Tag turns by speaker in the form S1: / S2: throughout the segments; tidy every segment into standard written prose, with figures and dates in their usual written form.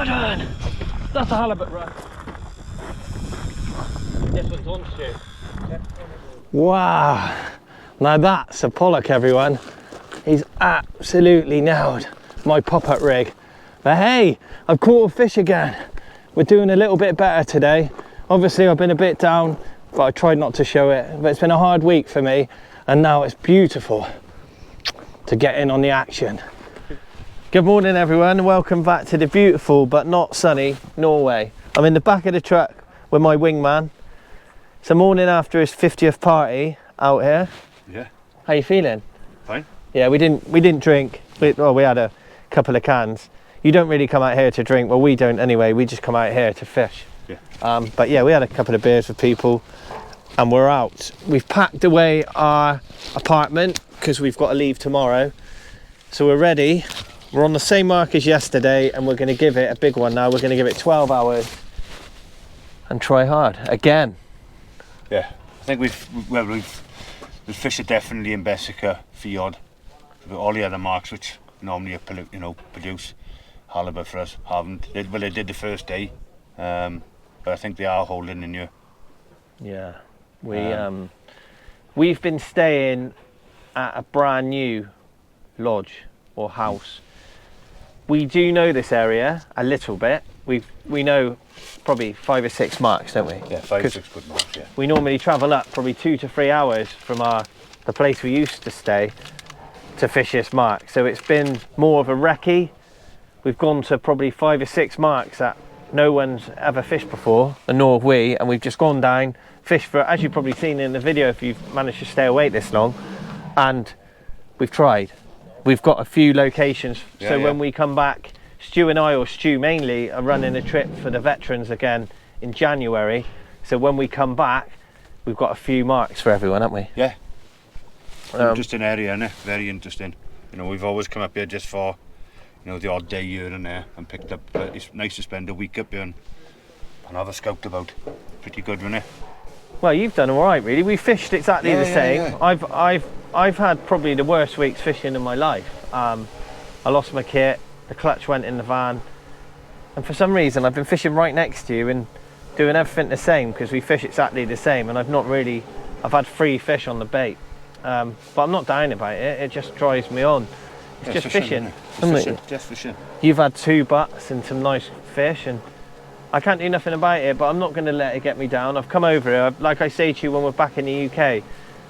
S1: Well done. That's a halibut run. This one's on, Stu.
S2: Wow, now that's a pollock, everyone. He's absolutely nailed my pop-up rig. But hey, I've caught a fish again. We're doing a little bit better today. Obviously I've been a bit down, but I tried not to show it. But it's been a hard week for me, and now it's beautiful to get in on the action. Good morning, everyone. Welcome back to the beautiful but not sunny Norway. I'm in the back of the truck with my wingman. It's the morning after his 50th party out here.
S3: Yeah.
S2: How you feeling?
S3: Fine.
S2: Yeah, we didn't drink. We had a couple of cans. You don't really come out here to drink. Well, we don't anyway. We just come out here to fish.
S3: Yeah.
S2: But yeah, we had a couple of beers with people, and we're out. We've packed away our apartment because we've got to leave tomorrow. So we're ready. We're on the same mark as yesterday, and we're going to give it a big one now. We're going to give it 12 hours and try hard again.
S3: Yeah, I think we've fished it definitely in Bessica, Fjord. All the other marks which normally produce halibut for us haven't. Well, they did the first day, but I think they are holding in here.
S2: Yeah, we've been staying at a brand new lodge or house. We do know this area a little bit. We know probably 5 or 6 marks, don't we?
S3: Yeah, 5 or 6 good marks. Yeah.
S2: We normally travel up probably 2 to 3 hours from the place we used to stay to fish this mark. So it's been more of a recce. We've gone to probably 5 or 6 marks that no one's ever fished before, nor have we, and we've just gone down, fished for, as you've probably seen in the video if you've managed to stay awake this long, and we've tried. We've got a few locations, so when we come back, Stu and I, or Stu mainly, are running a trip for the veterans again in January. So when we come back, we've got a few marks for everyone, haven't we?
S3: Yeah. Interesting area, isn't it? Very interesting. You know, we've always come up here just for, the odd day here and there, and picked up. It's nice to spend a week up here and have a scout about. Pretty good, isn't it?
S2: Well, you've done all right, really. We fished exactly the same. Yeah. I've had probably the worst weeks fishing in my life. I lost my kit. The clutch went in the van, and for some reason I've been fishing right next to you and doing everything the same, because we fish exactly the same, and I've had 3 fish on the bait, but I'm not down about it. It just drives me on. It's just fishing,
S3: just fishing.
S2: You've had 2 butts and some nice fish, and I can't do nothing about it, but I'm not going to let it get me down. I've come over here, like I say to you when we're back in the UK,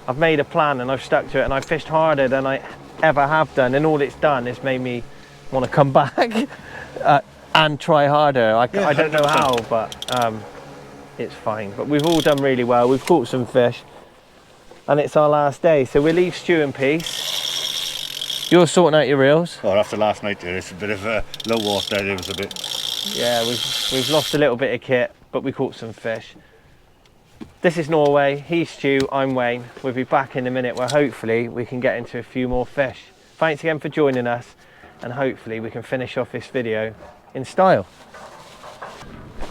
S2: I've made a plan and I've stuck to it, and I've fished harder than I ever have done, and all it's done is made me want to come back and try harder. I don't know how, but it's fine. But we've all done really well. We've caught some fish, and it's our last day, so we'll leave Stu in peace. You're sorting out your reels.
S3: Well, after last night there, it's a bit of a low water. It was a bit.
S2: Yeah, we've lost a little bit of kit, but we caught some fish. This is Norway. He's Stu, I'm Wayne. We'll be back in a minute where hopefully we can get into a few more fish. Thanks again for joining us, and hopefully we can finish off this video in style.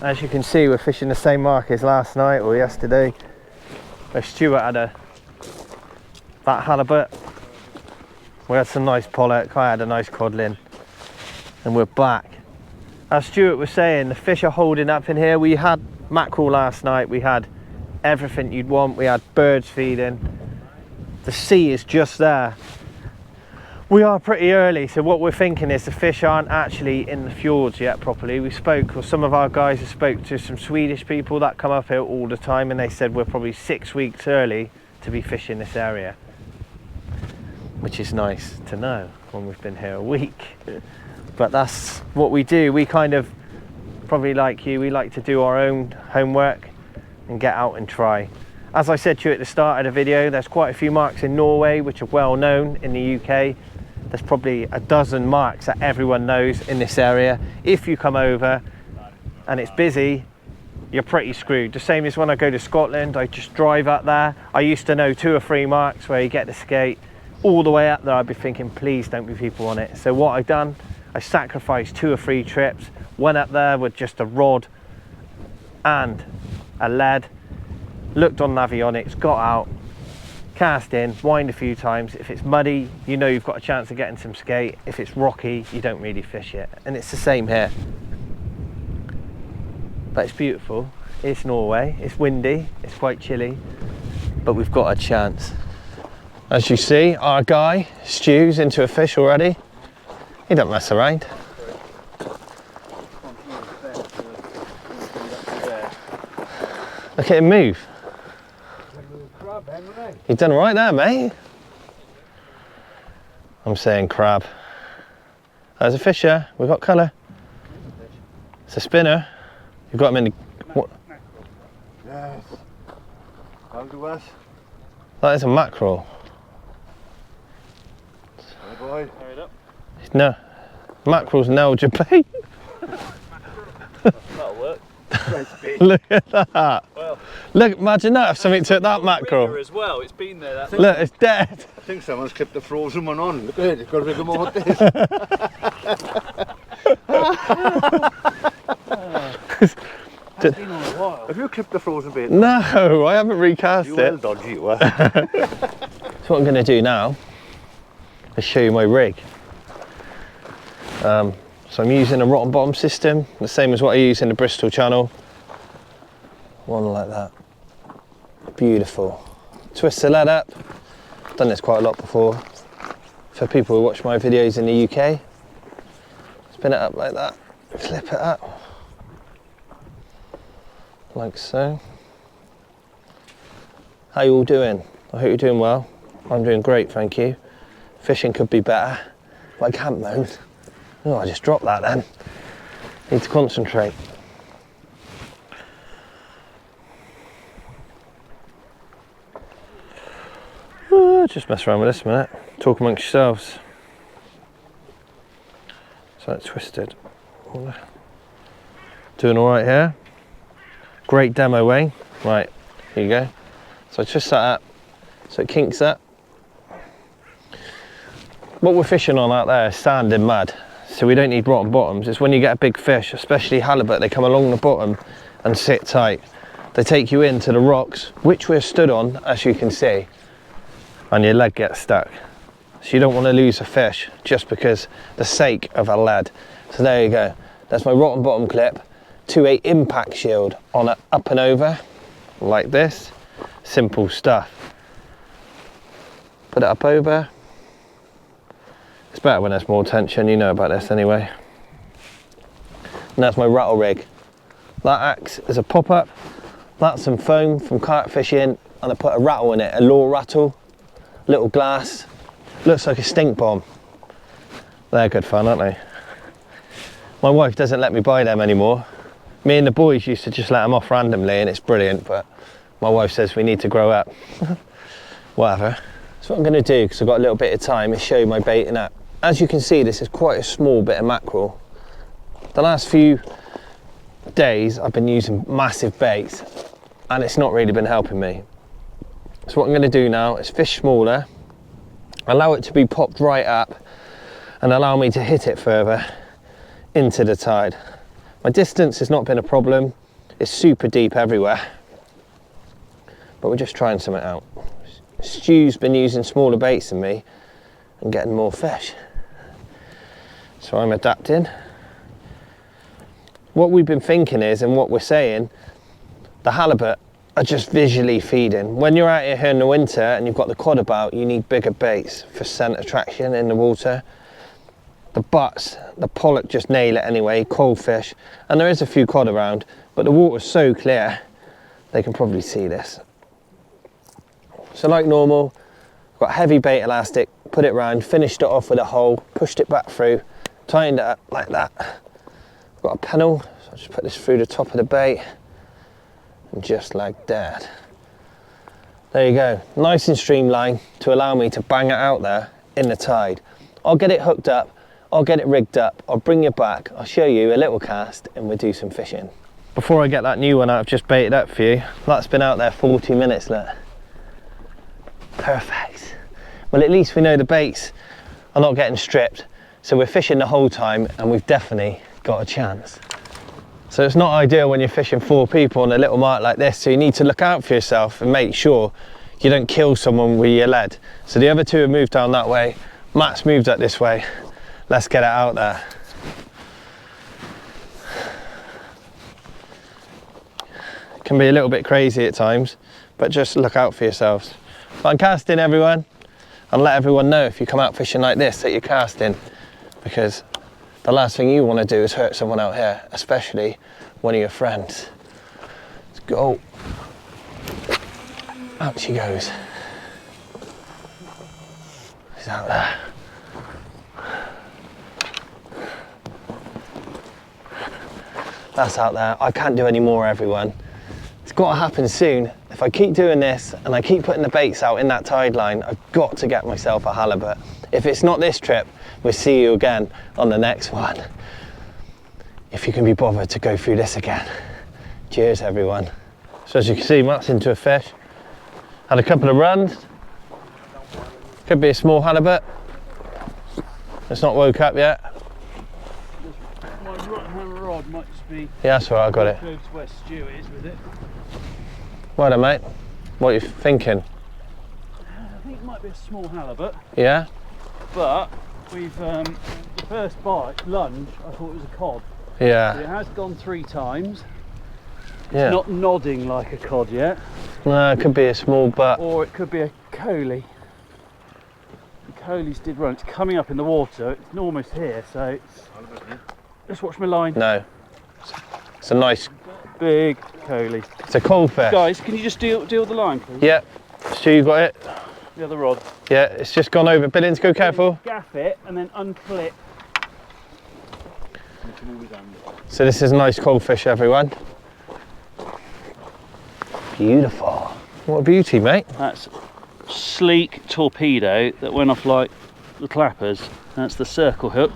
S2: As you can see, we're fishing the same mark as last night or yesterday, where Stuart had that halibut. We had some nice pollock, I had a nice codlin, and we're back. As Stuart was saying, the fish are holding up in here. We had mackerel last night, we had everything you'd want, we had birds feeding. The sea is just there. We are pretty early, so what we're thinking is the fish aren't actually in the fjords yet properly. Some of our guys have spoke to some Swedish people that come up here all the time, and they said we're probably 6 weeks early to be fishing this area, which is nice to know when we've been here a week. But that's what we do. We kind of, probably like you, we like to do our own homework and get out and try. As I said to you at the start of the video, there's quite a few marks in Norway which are well known in the UK. There's probably a dozen marks that everyone knows in this area. If you come over and it's busy, you're pretty screwed. The same as when I go to Scotland, I just drive up there. I used to know 2 or 3 marks where you get the skate. All the way up there, I'd be thinking, please don't be people on it. So what I've done, I sacrificed 2 or 3 trips, went up there with just a rod and a lead, looked on Navionics, got out, cast in, wind a few times. If it's muddy, you know you've got a chance of getting some skate. If it's rocky, you don't really fish it. And it's the same here. but it's beautiful. It's Norway, it's windy, it's quite chilly, but we've got a chance. As you see, our guy, Stu's into a fish already. He don't mess around. Look at him move. You've done right there, mate. I'm saying crab. There's a fisher, we've got colour. It's a spinner. You've got him in the... What?
S3: Yes. Come to us.
S2: That is a mackerel.
S3: Hey boy.
S1: Hurry it up.
S2: No. Mackerel's nailed your bait.
S1: That'll work.
S2: Look at that.
S1: Well,
S2: Look, imagine that if something took that mackerel.
S1: as well. It's been there. That
S2: Look, it's dead.
S3: I think someone's kept the frozen one on. Look at it, it's got a rig more like this.
S1: It's been on a while.
S3: Have you clipped the frozen bait?
S2: No, I haven't recast
S3: You well
S2: it.
S3: dodgy you are.
S2: So what I'm going to do now is show you my rig. So I'm using a rotten bottom system, the same as what I use in the Bristol channel. One like that. Beautiful. Twist the lead up. Done this quite a lot before. For people who watch my videos in the UK, spin it up like that, clip it up, like so. How you all doing? I hope you're doing well. I'm doing great, thank you. Fishing could be better, but I can't moan. Oh, I just dropped that then. Need to concentrate. Just mess around with this a minute. Talk amongst yourselves. So it's twisted. Doing all right here. Great demo, Wayne. Right, here you go. So I twist that up so it kinks up. What we're fishing on out there is sand and mud, so we don't need rotten bottoms. It's when you get a big fish, especially halibut, they come along the bottom and sit tight. They take you into the rocks, which we're stood on, as you can see, and your leg gets stuck. So you don't want to lose a fish just because the sake of a lead. So there you go. That's my rotten bottom clip to a impact shield on it up and over, like this. Simple stuff. Put it up over. It's better when there's more tension, you know about this anyway. And that's my rattle rig. That acts as a pop-up. That's some foam from carp fishing, and I put a rattle in it, a law rattle, little glass. Looks like a stink bomb. They're good fun, aren't they? My wife doesn't let me buy them anymore. Me and the boys used to just let them off randomly, and it's brilliant, but my wife says we need to grow up. Whatever. So what I'm going to do, because I've got a little bit of time, is show you my baiting up. As you can see, this is quite a small bit of mackerel. The last few days I've been using massive baits, and it's not really been helping me. So what I'm going to do now is fish smaller, allow it to be popped right up, and allow me to hit it further into the tide. My distance has not been a problem. It's super deep everywhere, but we're just trying something out. Stu's been using smaller baits than me and getting more fish, so I'm adapting. What we've been thinking is, and what we're saying, the halibut are just visually feeding. When you're out here in the winter and you've got the cod about, you need bigger baits for scent attraction in the water. The butts, the pollock just nail it anyway, cold fish, and there is a few cod around, but the water's so clear they can probably see this. So like normal, got heavy bait elastic, put it round, finished it off with a hole, pushed it back through, tightened it up like that. Got a pennel, so I just put this through the top of the bait, and just like that. There you go, nice and streamlined to allow me to bang it out there in the tide. I'll get it hooked up, I'll get it rigged up, I'll bring you back, I'll show you a little cast, and we'll do some fishing. Before I get that new one I've just baited up for you, that's been out there 40 minutes, look. Perfect. Well, at least we know the baits are not getting stripped, so we're fishing the whole time, and we've definitely got a chance. So it's not ideal when you're fishing 4 people on a little mark like this, so you need to look out for yourself and make sure you don't kill someone with your lead. So the other 2 have moved down that way, Matt's moved up this way. Let's get it out there. can be a little bit crazy at times, but just look out for yourselves. But I'm casting, everyone, and let everyone know if you come out fishing like this that you're casting, because the last thing you want to do is hurt someone out here, especially one of your friends. Let's go. Out she goes. She's out there. That's out there. I can't do any more, everyone. It's got to happen soon. If I keep doing this and I keep putting the baits out in that tide line, I've got to get myself a halibut. If it's not this trip, we'll see you again on the next one. If you can be bothered to go through this again. Cheers, everyone. So as you can see, Matt's into a fish. Had a couple of runs. Could be a small halibut. It's not woke up yet.
S1: My right hand rod might just be.
S2: Yeah, that's all right, I got it.
S1: Close to where Stu is with it.
S2: Well done, mate. What are you thinking?
S1: I think it might be a small halibut,
S2: Yeah?
S1: but we've the first bite, lunge, I thought it was a cod.
S2: Yeah.
S1: It has gone 3 times.
S2: Yeah.
S1: Not nodding like a cod yet.
S2: No, it could be a small butt.
S1: Or it could be a coley. The coleys did run. It's coming up in the water. It's almost here, so it's... Just watch my line.
S2: No. It's a nice,
S1: Big coley.
S2: it's a cold fish.
S1: Guys, can you just deal with the line, please?
S2: Yeah. Stu, you got it?
S1: The other rod.
S2: Yeah, it's just gone over. Billings, go careful.
S1: Gaff it and then unclip.
S2: So this is a nice cold fish, everyone. Beautiful. What a beauty, mate.
S1: That's sleek torpedo that went off like the clappers. That's the circle hook.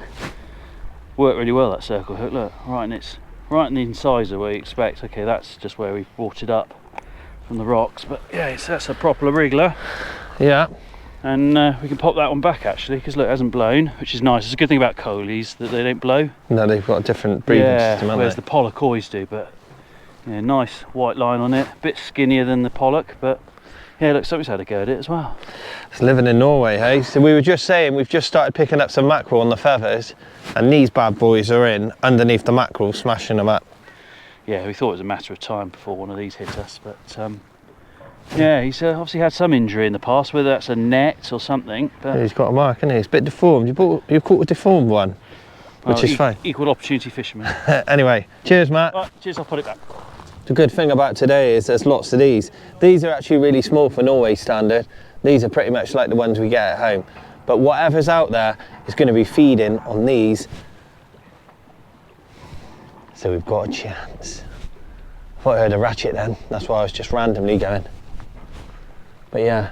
S1: Worked really well, that circle hook. Look, right in the incisor where you expect. Okay, that's just where we brought it up from the rocks. But yeah, that's a proper wriggler.
S2: Yeah.
S1: And we can pop that one back actually, because look, it hasn't blown, which is nice. It's a good thing about coleys that they don't blow.
S2: No, they've got a different breathing system, haven't
S1: whereas
S2: they?
S1: the pollock always do. But yeah, nice white line on it. A bit skinnier than the pollock, but yeah, look, somebody's had a go at it as well.
S2: It's living in Norway, hey? So we were just saying, we've just started picking up some mackerel on the feathers, and these bad boys are in underneath the mackerel, smashing them up.
S1: Yeah, we thought it was a matter of time before one of these hit us, but yeah, he's obviously had some injury in the past, whether that's a net or something. But
S2: Yeah, he's got a mark, hasn't he? It's a bit deformed. You caught a deformed one, which is fine.
S1: Equal opportunity fisherman.
S2: Anyway, cheers, Matt.
S1: Right, cheers, I'll put it back.
S2: The good thing about today is there's lots of these. These are actually really small for Norway standard. These are pretty much like the ones we get at home. But whatever's out there is going to be feeding on these. So we've got a chance. I thought I heard a ratchet then. That's why I was just randomly going. But yeah,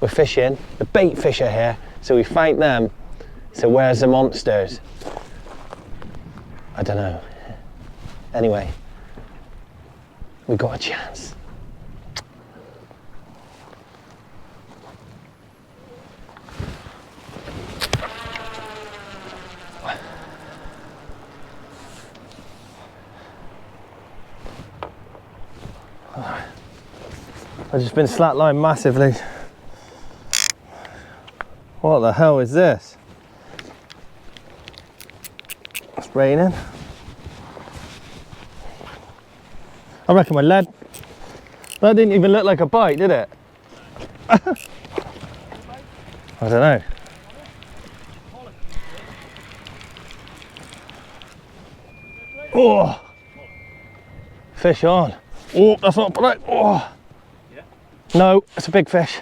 S2: we're fishing. The bait fish are here. So we find them. So where's the monsters? I don't know. Anyway. We got a chance. I've just been slacklined massively. What the hell is this? It's raining. I reckon my lead. That didn't even look like a bite, did it? I don't know. Oh, fish on. Oh, that's not right. Oh,
S1: Yeah.
S2: no, it's a big fish.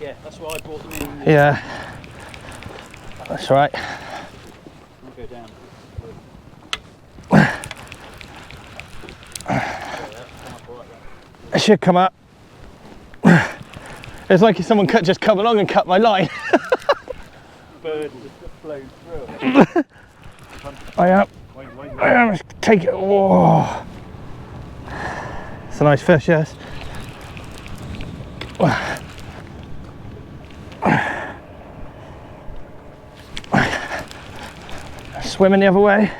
S1: Yeah, that's why I brought them in.
S2: Yeah, that's right.
S1: I'll go down.
S2: It should come up. It's like if someone just come along and cut my line.
S1: Bird just flown through it.
S2: I am. Let's take it. Oh, it's a nice fish, yes. Swimming the other way.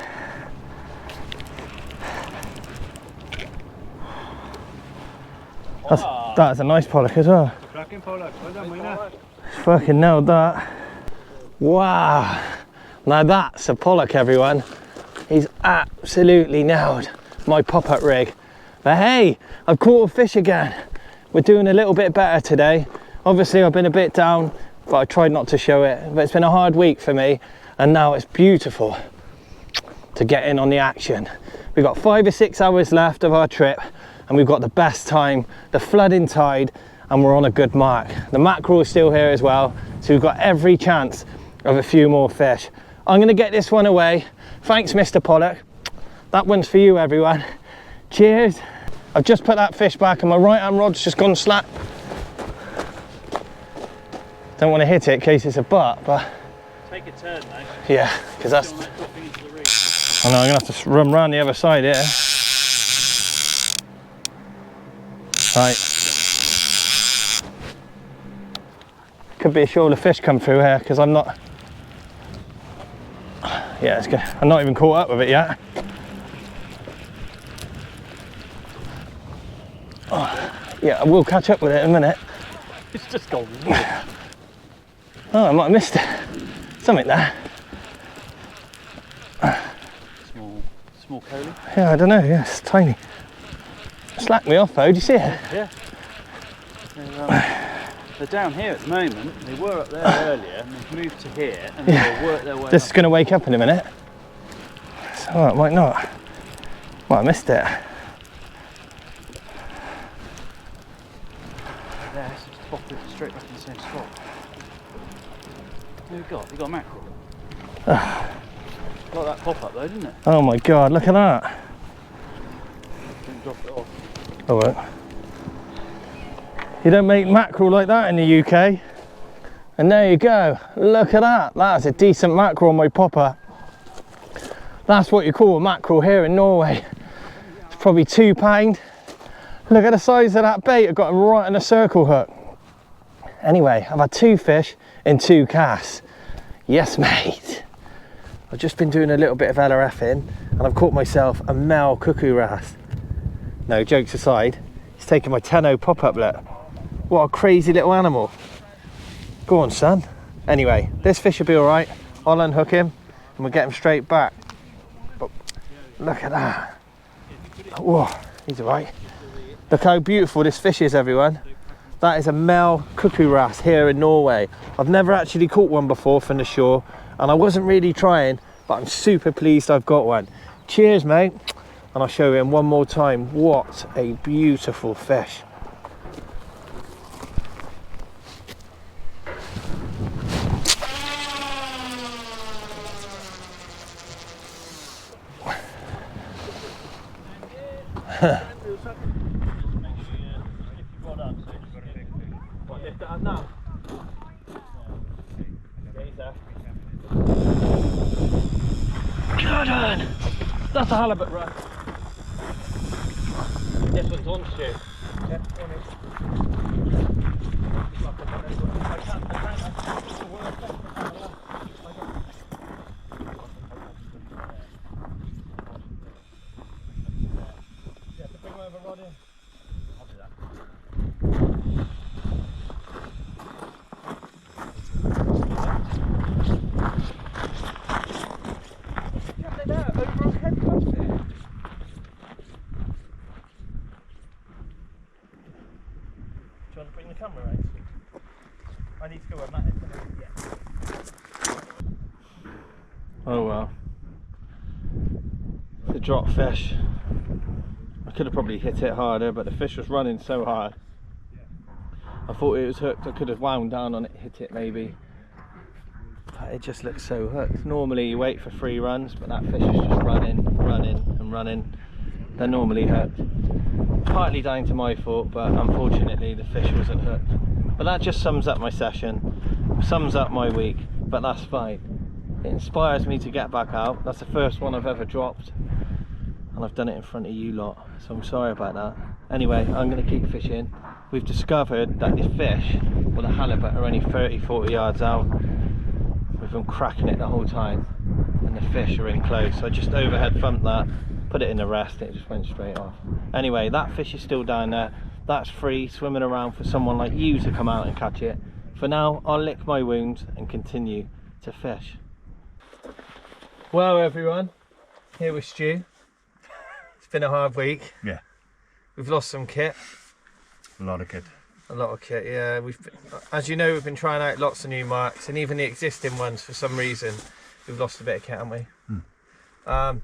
S2: That's a nice pollock as well.
S1: Cracking pollock, well done, winner.
S2: Fucking nailed that. Wow. Now that's a pollock, everyone. He's absolutely nailed my pop-up rig. But hey, I've caught a fish again. We're doing a little bit better today. Obviously I've been a bit down, but I tried not to show it. But it's been a hard week for me, and now it's beautiful to get in on the action. We've got 5 or 6 hours left of our trip, and we've got the best time, the flooding tide, and we're on a good mark. The mackerel is still here as well, so we've got every chance of a few more fish. I'm gonna get this one away. Thanks, Mr. Pollock. That one's for you, everyone. Cheers. I've just put that fish back and my right hand rod's just gone slack. Don't want to hit it in case it's a butt, but...
S1: Take a turn, mate.
S2: Yeah, because that's... I know, I'm gonna have to run round the other side here. Right. Could be a shoal of fish come through here, because I'm not... Yeah, it's good. I'm not even caught up with it yet. Oh, yeah, I will catch up with it in a minute.
S1: It's just gone.
S2: Oh, I might have missed it. Something there.
S1: Small coley.
S2: Yeah, I don't know. Yeah, it's tiny. Slack me off though. Do you see it?
S1: Yeah. They're down here at the moment. They were up there earlier, and they've moved to here, and they'll work their way.
S2: This is going to wake up in a minute. So I might not. Might have missed it.
S1: There, so just pop it straight back in the same spot. What have we got? We got mackerel. Got that pop up though, didn't it?
S2: Oh my god! Look at that.
S1: Didn't drop it off.
S2: Oh well. You don't make mackerel like that in the UK. And there you go. Look at that. That's a decent mackerel on my popper. That's what you call a mackerel here in Norway. It's probably £2. Look at the size of that bait. I've got him right on a circle hook. Anyway, I've had 2 fish in 2 casts. Yes, mate. I've just been doing a little bit of LRFing, and I've caught myself a male cuckoo wrasse. No, jokes aside, he's taking my 10-0 pop-uplet. What a crazy little animal. Go on, son. Anyway, this fish will be all right. I'll unhook him and we'll get him straight back. But look at that. Whoa, he's all right. Look how beautiful this fish is, everyone. That is a male cuckoo wrasse here in Norway. I've never actually caught one before from the shore, and I wasn't really trying, but I'm super pleased I've got one. Cheers, mate. And I'll show him one more time. What a beautiful fish. Lift it up now. Good on! That's a halibut, right? This one's on stew. Yeah, bring my other rod in. I'll do that. Do you want to bring the camera out? I need to go where Matt is. Yeah. Oh well. It's a drop fish. I could have probably hit it harder, but the fish was running so hard. I thought it was hooked. I could have wound down on it, hit it maybe. But it just looks so hooked. Normally you wait for 3 runs, but that fish is just running and running. They're normally hooked. Partly down to my fault, but unfortunately the fish wasn't hooked. But that just sums up my session, sums up my week, but that's fine. It inspires me to get back out. That's the first one I've ever dropped, and I've done it in front of you lot, so I'm sorry about that. Anyway, I'm going to keep fishing. We've discovered that the fish, well, the halibut, are only 30-40 yards out. We've been cracking it the whole time, and the fish are in close. So I just overhead thumped that, put it in the rest, and it just went straight off. Anyway, that fish is still down there. That's free, swimming around for someone like you to come out and catch it. For now, I'll lick my wounds and continue to fish. Well, everyone, here with Stu. It's been a hard week.
S3: Yeah.
S2: We've lost some kit.
S3: A lot of kit.
S2: A lot of kit, yeah. As you know, we've been trying out lots of new marks, and even the existing ones, for some reason, we've lost a bit of kit, haven't we?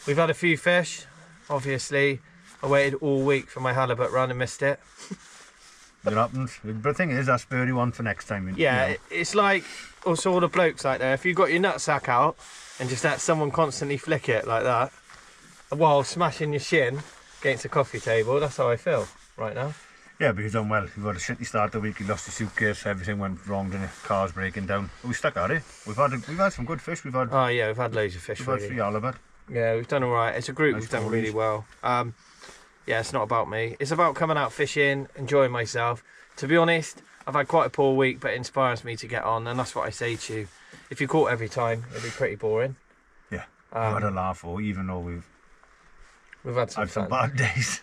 S2: We've had a few fish, obviously. I waited all week for my halibut run and missed it.
S3: It happens. But the thing is, that's birdie one for next time.
S2: Yeah,
S3: You know.
S2: it's like, also all the blokes out there, if you've got your nutsack out and just let someone constantly flick it like that while smashing your shin against a coffee table, that's how I feel right now.
S3: Yeah, because done well. You've got a shitty start the week. You lost your suitcase. Everything went wrong. Didn't it? Cars breaking down. But we stuck at it. We've had some good fish. We've had
S2: Oh yeah, we've had loads of fish.
S3: we've had
S2: Really.
S3: 3 halibut.
S2: Yeah, we've done all right. As a group,
S3: Nice
S2: we've done
S3: stories.
S2: really well. Yeah, it's not about me. It's about coming out fishing, enjoying myself. To be honest, I've had quite a poor week, but it inspires me to get on, and that's what I say to you. If you caught every time, it'd be pretty boring.
S3: Yeah, we've had a laugh, even though we've
S2: had some
S3: had some
S2: fun.
S3: bad days.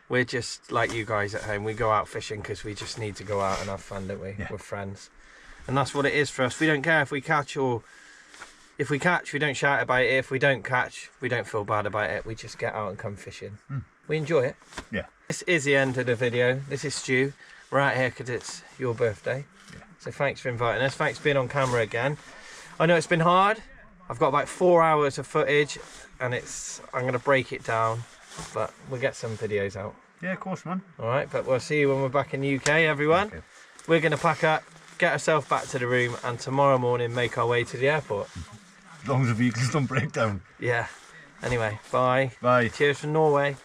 S2: We're just like you guys at home. We go out fishing because we just need to go out and have fun, don't we?
S3: Yeah.
S2: We're friends. And that's what it is for us. We don't care if we catch or... If we catch, we don't shout about it. If we don't catch, we don't feel bad about it. We just get out and come fishing. We enjoy it.
S3: Yeah.
S2: This is the end of the video. This is Stu. We're out here because it's your birthday.
S3: Yeah.
S2: So thanks for inviting us. Thanks for being on camera again. I know it's been hard. I've got about 4 hours of footage and I'm going to break it down. But we'll get some videos out.
S3: Yeah, of course, man.
S2: All right, but we'll see you when we're back in the UK, everyone.
S3: Okay.
S2: We're going to pack up, get ourselves back to the room, and tomorrow morning make our way to the airport.
S3: As long as the vehicles don't break down.
S2: Yeah. Anyway, bye.
S3: Bye.
S2: Cheers from Norway.